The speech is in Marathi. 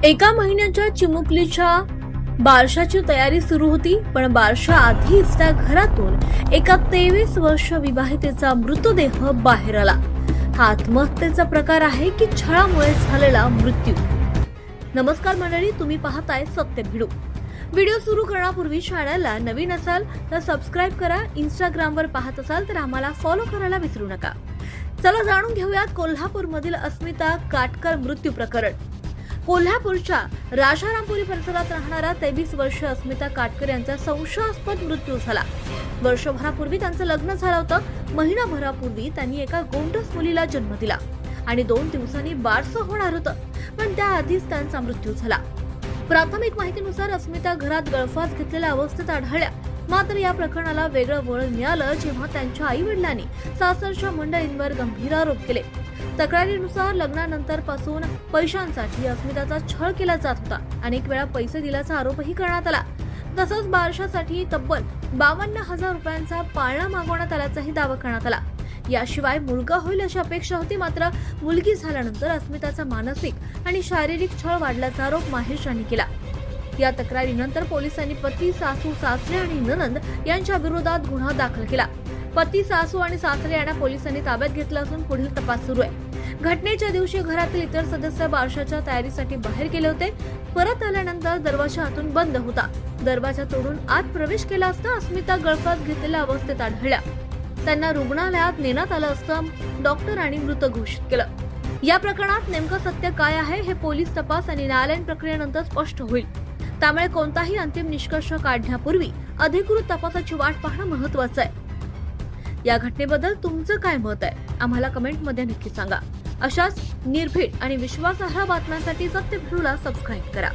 एका महिन्याच्या चिमुकलीच्या बारशाची तयारी सुरू होती, पण बारशा आधीच त्या घरातून एका 23 वर्ष विवाहितेचा मृतदेह बाहेर आला. हा आत्महत्येचा प्रकार आहे की छळामुळे झालेला मृत्यू? नमस्कार मंडळी, तुम्ही पाहताय सत्य भिडू. व्हिडिओ सुरू करण्यापूर्वी चॅनलला नवीन असाल तर सबस्क्राईब करा. इंस्टाग्रामवर पाहत असाल तर आम्हाला फॉलो करायला विसरू नका. चला जाणून घेऊयात कोल्हापूरमधील अस्मिता काटकर मृत्यू प्रकरण. कोल्हापूरच्या राजारामपुरी परिसरात राहणारा 23 वर्ष अस्मिता काटकर यांचा संशयास्पद मृत्यू झाला. वर्षभरापूर्वी त्यांचं लग्न झालं होतं. महिनाभरापूर्वी त्यांनी एका गोंडस मुलीला जन्म दिला आणि 2 दिवसांनी बारसं होणार होतं, पण त्याआधीच त्यांचा मृत्यू झाला. प्राथमिक माहितीनुसार अस्मिता घरात गळफास घेतलेल्या अवस्थेत आढळल्या. मात्र या प्रकरणाला वेगळं वळण मिळालं जेव्हा त्यांच्या आई वडिलांनी सासरच्या मंडळींवर गंभीर आरोप केले. तक्रारीनुसार लग्नानंतर पासून पैशांसाठी अस्मिताचा छळ केला जात होता. अनेक वेळा पैसे दिल्याचा आरोपही करण्यात आला. तसंच बारशासाठी तब्बल 52,000 रुपयांचा पाळणा मागवण्यात आल्याचाही दावा करण्यात आला. याशिवाय मुलगा होईल अशी अपेक्षा होती, मात्र मुलगी झाल्यानंतर अस्मिताचा मानसिक आणि शारीरिक छळ वाढल्याचा आरोप माहेशांनी केला. या तक्रारीनंतर पोलिसांनी पती, सासू, सासरे आणि नणंद यांच्या विरोधात गुन्हा दाखल केला. पती, सासू आणि सासरे यांना पोलिसांनी ताब्यात घेतलं असून पुढील तपास सुरू आहे. घटनेच्या दिवशी घरातील इतर सदस्य बारशाच्या तयारीसाठी बाहेर गेले होते. परत आल्यानंतर दरवाजा आतून बंद होता. दरवाजा तोडून आत प्रवेश केला असता अस्मिता गळफास घेतलेल्या अवस्थेत आढळल्या. त्यांना रुग्णालयात नेण्यात आलं असता डॉक्टरांनी मृत घोषित केलं. या प्रकरणात नेमकं सत्य काय आहे हे पोलीस तपास आणि न्यायालयीन प्रक्रियेनंतर स्पष्ट होईल. त्यामुळे कोणताही अंतिम निष्कर्ष काढण्यापूर्वी अधिकृत तपासाची वाट पाहणं महत्त्वाचं आहे. या घटनेबद्दल तुमचं काय मत आहे आम्हाला कमेंटमध्ये नक्की सांगा. अशाच निर्भीड आणि विश्वासार्ह बातम्यांसाठी सत्य भिडूला सबस्क्राईब करा.